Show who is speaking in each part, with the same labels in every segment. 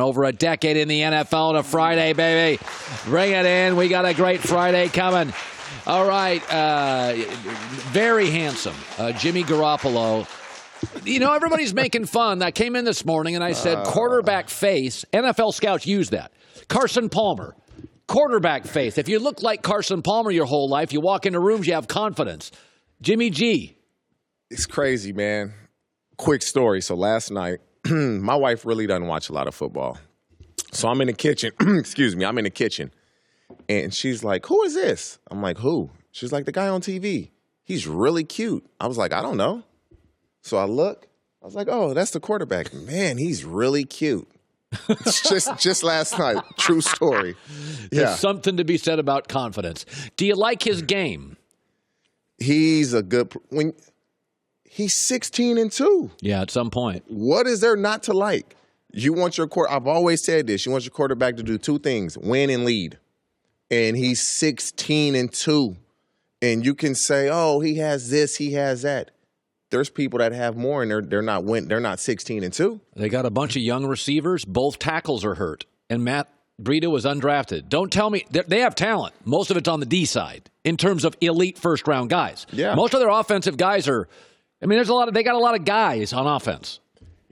Speaker 1: Over a decade in the NFL to Friday, baby. Bring it in. We got a great Friday coming. All right. Very handsome. Jimmy Garoppolo. You know, everybody's making fun. I came in this morning and I said quarterback face. NFL scouts use that. Carson Palmer. Quarterback face. If you look like Carson Palmer your whole life, you walk into rooms, you have confidence. Jimmy G.
Speaker 2: It's crazy, man. Quick story. So last night, my wife really doesn't watch a lot of football. So I'm in the kitchen. Excuse me. I'm in the kitchen. And she's like, who is this? I'm like, who? She's like, the guy on TV. He's really cute. I was like, I don't know. So I look. I was like, oh, that's the quarterback. Man, he's really cute. It's just last night. True story. Yeah.
Speaker 1: There's something to be said about confidence. Do you like his game?
Speaker 2: He's a good he's 16-2.
Speaker 1: Yeah, at some point.
Speaker 2: What is there not to like? You want your I've always said this. You want your quarterback to do two things: win and lead. And he's 16-2. And you can say, "Oh, he has this, he has that." There's people that have more, and they're not 16-2.
Speaker 1: They got a bunch of young receivers. Both tackles are hurt, and Matt Breida was undrafted. Don't tell me they have talent. Most of it's on the D side in terms of elite first round guys.
Speaker 2: Yeah,
Speaker 1: most of their offensive guys are. I mean, they got a lot of guys on offense.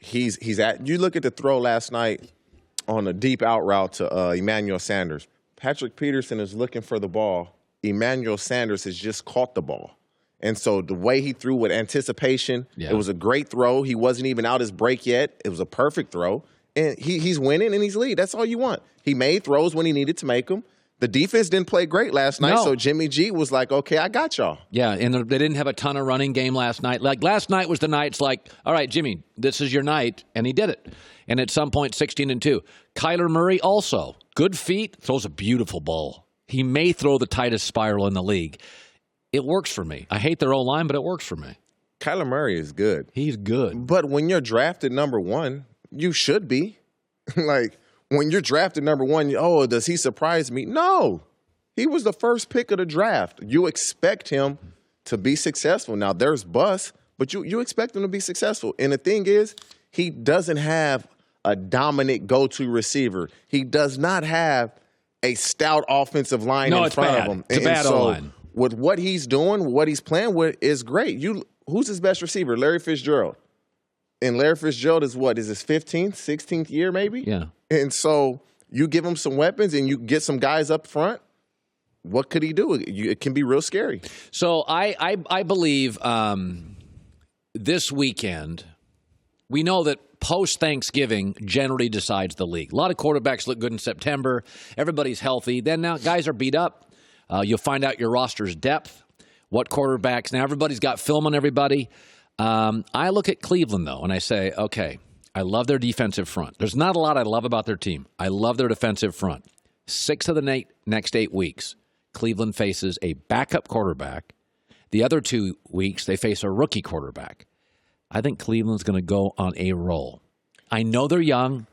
Speaker 2: You look at the throw last night on a deep out route to Emmanuel Sanders. Patrick Peterson is looking for the ball. Emmanuel Sanders has just caught the ball. And so the way he threw with anticipation, It was a great throw. He wasn't even out his break yet. It was a perfect throw. And he's winning and he's lead. That's all you want. He made throws when he needed to make them. The defense didn't play great last night, so Jimmy G was like, okay, I got y'all.
Speaker 1: Yeah, and they didn't have a ton of running game last night. Like, last night was the night it's like, all right, Jimmy, this is your night, and he did it. And at some point, 16-2. Kyler Murray also, good feet, throws a beautiful ball. He may throw the tightest spiral in the league. It works for me. I hate their O-line, but it works for me.
Speaker 2: Kyler Murray is good.
Speaker 1: He's good.
Speaker 2: But when you're drafted number one, you should be. Like, when you're drafted number one, does he surprise me? No. He was the first pick of the draft. You expect him to be successful. Now, there's busts, but you expect him to be successful. And the thing is, he doesn't have a dominant go-to receiver. He does not have a stout offensive line in front of him.
Speaker 1: It's a bad O-line.
Speaker 2: With what he's doing, what he's playing with is great. Who's his best receiver? Larry Fitzgerald. And Larry Fitzgerald is what? Is his 15th, 16th year maybe?
Speaker 1: Yeah.
Speaker 2: And so you give him some weapons and you get some guys up front. What could he do? It can be real scary.
Speaker 1: So I believe this weekend, we know that post-Thanksgiving generally decides the league. A lot of quarterbacks look good in September. Everybody's healthy. Then now guys are beat up. You'll find out your roster's depth, what quarterbacks. Now everybody's got film on everybody. I look at Cleveland, though, and I say, okay, I love their defensive front. There's not a lot I love about their team. I love their defensive front. 6 of the next 8 weeks, Cleveland faces a backup quarterback. The other 2 weeks, they face a rookie quarterback. I think Cleveland's going to go on a roll. I know they're young.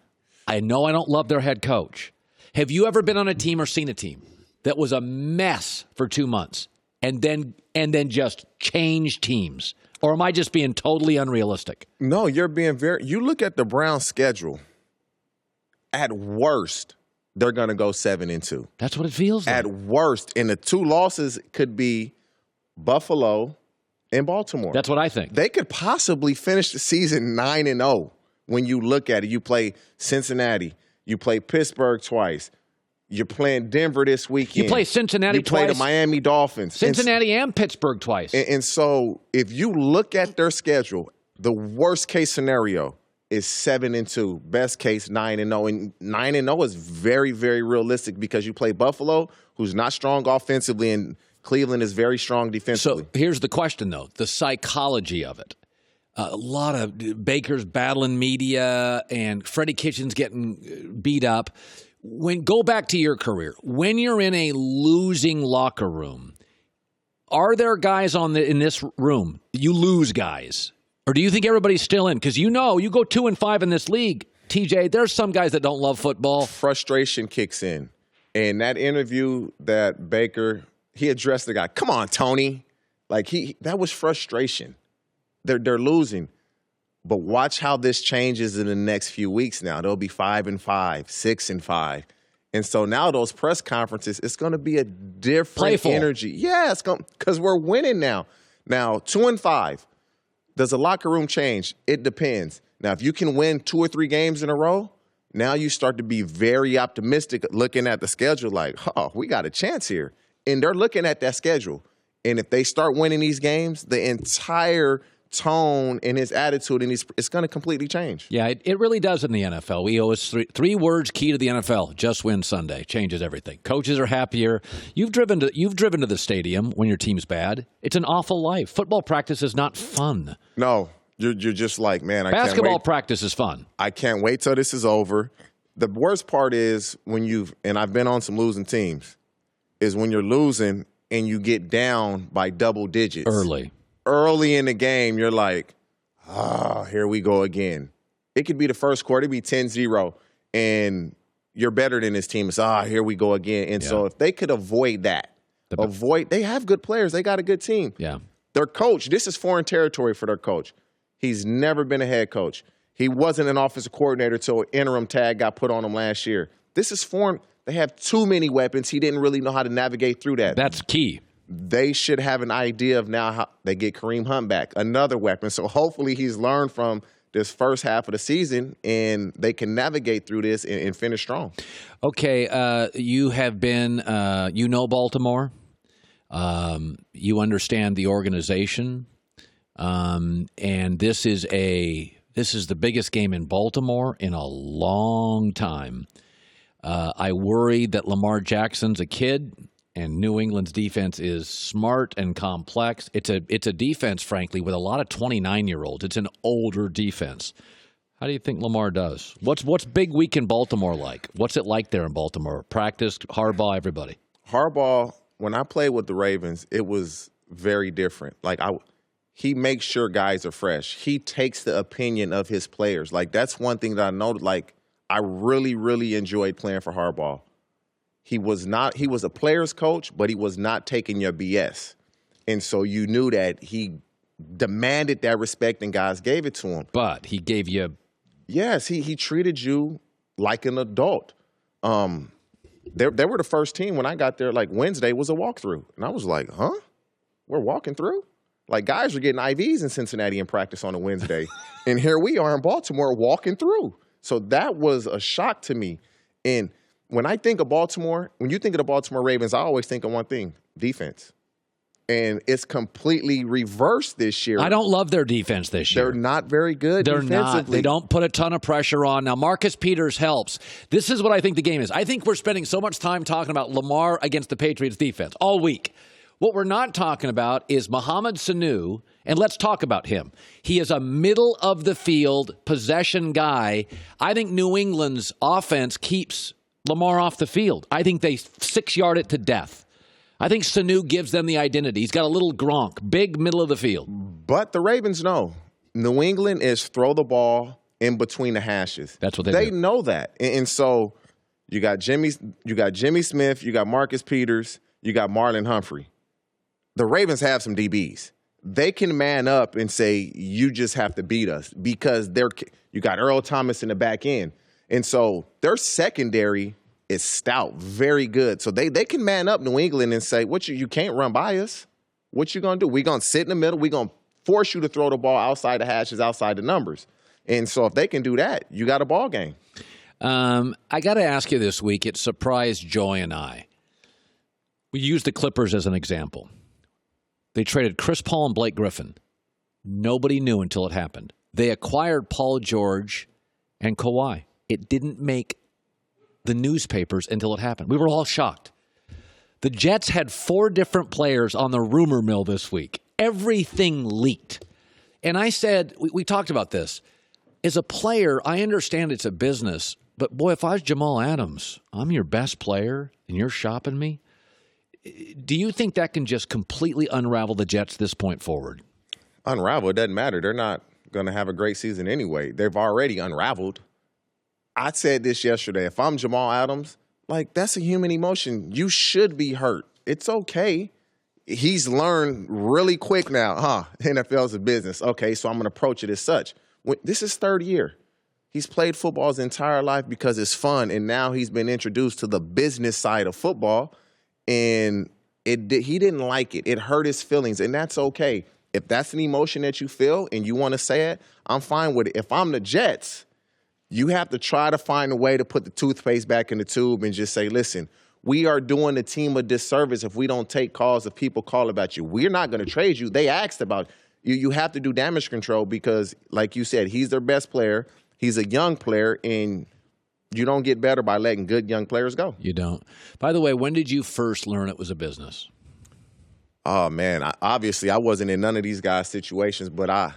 Speaker 1: I know I don't love their head coach. Have you ever been on a team or seen a team that was a mess for 2 months and then just changed teams? Or am I just being totally unrealistic?
Speaker 2: No, you're being you look at the Browns' schedule. At worst, they're going to go 7-2.
Speaker 1: That's what it feels like.
Speaker 2: At worst. And the 2 losses could be Buffalo and Baltimore.
Speaker 1: That's what I think.
Speaker 2: They could possibly finish the season 9-0 when you look at it. You play Cincinnati. You play Pittsburgh twice. You're playing Denver this weekend.
Speaker 1: You play Cincinnati twice.
Speaker 2: You play the Miami Dolphins.
Speaker 1: Cincinnati and Pittsburgh twice.
Speaker 2: And so if you look at their schedule, the worst case scenario is 7-2. Best case 9-0. And 9-0 is very, very realistic because you play Buffalo, who's not strong offensively, and Cleveland is very strong defensively.
Speaker 1: So here's the question, though, the psychology of it. A lot of Baker's battling media and Freddie Kitchens getting beat up. Go back to your career. When you're in a losing locker room, are there guys in this room, you lose guys? Or do you think everybody's still in? Because you go 2-5 in this league, TJ, there's some guys that don't love football.
Speaker 2: Frustration kicks in. And that interview that Baker, he addressed the guy, come on, Tony. Like, that was frustration. They're losing. But watch how this changes in the next few weeks now. They'll be 5-5, 6-5. And so now those press conferences, it's going to be a different
Speaker 1: Playful
Speaker 2: energy. Yeah, it's going because we're winning now. Now, 2-5. Does the locker room change? It depends. Now, if you can win 2 or 3 games in a row, now you start to be very optimistic looking at the schedule like, oh, we got a chance here. And they're looking at that schedule. And if they start winning these games, the entire tone and his attitude and it's going to completely change.
Speaker 1: Yeah, it really does in the NFL. We always three words key to the NFL: just win Sunday. Changes everything. Coaches are happier. You've driven to the stadium when your team's bad. It's an awful life. Football practice is not fun.
Speaker 2: No, you're just like, man, I can't wait.
Speaker 1: Basketball practice is fun.
Speaker 2: I can't wait till this is over. The worst part is and I've been on some losing teams, is when you're losing and you get down by double digits. Early in the game, you're like, here we go again. It could be the first quarter, it'd be 10-0, and you're better than this team. It's, here we go again. And so if they could avoid that, they have good players. They got a good team.
Speaker 1: Yeah.
Speaker 2: Their coach, this is foreign territory for their coach. He's never been a head coach. He wasn't an offensive coordinator until an interim tag got put on him last year. This is foreign. They have too many weapons. He didn't really know how to navigate through that.
Speaker 1: That's key.
Speaker 2: They should have an idea of now how they get Kareem Hunt back, another weapon. So hopefully he's learned from this first half of the season and they can navigate through this and finish strong. Okay,
Speaker 1: you have been, Baltimore. You understand the organization. And this is the biggest game in Baltimore in a long time. I worry that Lamar Jackson's a kid. And New England's defense is smart and complex. It's a defense, frankly, with a lot of 29-year-olds. It's an older defense. How do you think Lamar does? What's big week in Baltimore like? What's it like there in Baltimore? Practice, Harbaugh, everybody.
Speaker 2: Harbaugh, when I played with the Ravens, it was very different. He makes sure guys are fresh. He takes the opinion of his players. That's one thing that I know. I really, really enjoyed playing for Harbaugh. He was a player's coach, but he was not taking your BS. And so you knew that he demanded that respect and guys gave it to him.
Speaker 1: But he gave you...
Speaker 2: Yes, he treated you like an adult. They were the first team when I got there, Wednesday was a walkthrough. And I was like, huh? We're walking through? Guys were getting IVs in Cincinnati in practice on a Wednesday. And here we are in Baltimore walking through. So that was a shock to me. And when I think of Baltimore, when you think of the Baltimore Ravens, I always think of one thing: defense. And it's completely reversed this year.
Speaker 1: I don't love their defense this year.
Speaker 2: They're not very good defensively.
Speaker 1: Not. They don't put a ton of pressure on. Now, Marcus Peters helps. This is what I think the game is. I think we're spending so much time talking about Lamar against the Patriots defense all week. What we're not talking about is Mohamed Sanu, and let's talk about him. He is a middle-of-the-field possession guy. I think New England's offense keeps Lamar off the field. I think they 6-yard it to death. I think Sanu gives them the identity. He's got a little Gronk, big middle of the field.
Speaker 2: But the Ravens know. New England is throw the ball in between the hashes.
Speaker 1: That's what they
Speaker 2: do. They know that. And so you got Jimmy Smith, you got Marcus Peters, you got Marlon Humphrey. The Ravens have some DBs. They can man up and say, you just have to beat us because you got Earl Thomas in the back end. And so their secondary is stout, very good. So they can man up New England and say, you can't run by us. What you going to do? We're going to sit in the middle. We're going to force you to throw the ball outside the hashes, outside the numbers. And so if they can do that, you got a ball game.
Speaker 1: I got to ask you this week, it surprised Joy and I. We used the Clippers as an example. They traded Chris Paul and Blake Griffin. Nobody knew until it happened. They acquired Paul George and Kawhi. It didn't make the newspapers until it happened. We were all shocked. The Jets had 4 different players on the rumor mill this week. Everything leaked. And I said, we talked about this. As a player, I understand it's a business, but boy, if I was Jamal Adams, I'm your best player and you're shopping me. Do you think that can just completely unravel the Jets this point forward?
Speaker 2: Unravel? It doesn't matter. They're not going to have a great season anyway. They've already unraveled. I said this yesterday. If I'm Jamal Adams, that's a human emotion. You should be hurt. It's okay. He's learned really quick now, NFL's a business. Okay, so I'm going to approach it as such. This is third year. He's played football his entire life because it's fun, and now he's been introduced to the business side of football, and he didn't like it. It hurt his feelings, and that's okay. If that's an emotion that you feel and you want to say it, I'm fine with it. If I'm the Jets, you have to try to find a way to put the toothpaste back in the tube and just say, listen, we are doing the team a disservice if we don't take calls if people call about you. We're not going to trade you. They asked about you. You have to do damage control because, like you said, he's their best player. He's a young player, and you don't get better by letting good young players go.
Speaker 1: You don't. By the way, when did you first learn it was a business?
Speaker 2: Oh, man. Obviously, I wasn't in none of these guys' situations, but I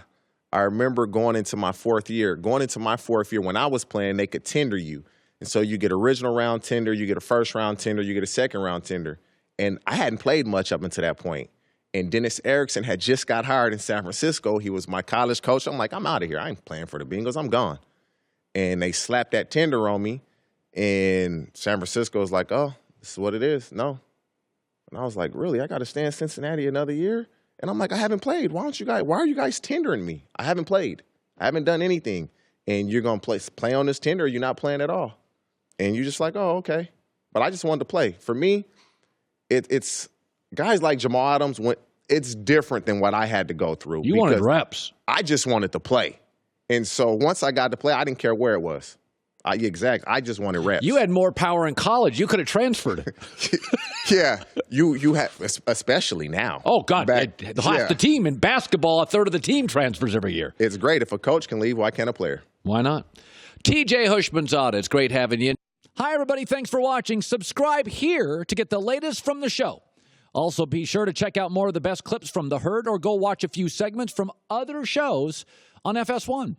Speaker 2: remember going into my fourth year. When I was playing, they could tender you. And so you get original round tender, you get a first round tender, you get a second round tender. And I hadn't played much up until that point. And Dennis Erickson had just got hired in San Francisco. He was my college coach. I'm like, I'm out of here. I ain't playing for the Bengals. I'm gone. And they slapped that tender on me. And San Francisco was like, oh, this is what it is. No. And I was like, really? I got to stay in Cincinnati another year? And I'm like, I haven't played. Why are you guys tendering me? I haven't played. I haven't done anything. And you're going to play on this tender, or you're not playing at all. And you're just like, oh, okay. But I just wanted to play. For me, it's guys like Jamal Adams, it's different than what I had to go through.
Speaker 1: You wanted reps.
Speaker 2: I just wanted to play. And so once I got to play, I didn't care where it was. Exactly. I just wanted reps.
Speaker 1: You had more power in college. You could have transferred.
Speaker 2: Yeah. You have, especially now.
Speaker 1: Oh, God. Half the team in basketball, a third of the team transfers every year.
Speaker 2: It's great. If a coach can leave, why can't a player?
Speaker 1: Why not? TJ Houshmandzadeh, it's great having you. Hi, everybody. Thanks for watching. Subscribe here to get the latest from the show. Also, be sure to check out more of the best clips from The Herd or go watch a few segments from other shows on FS1.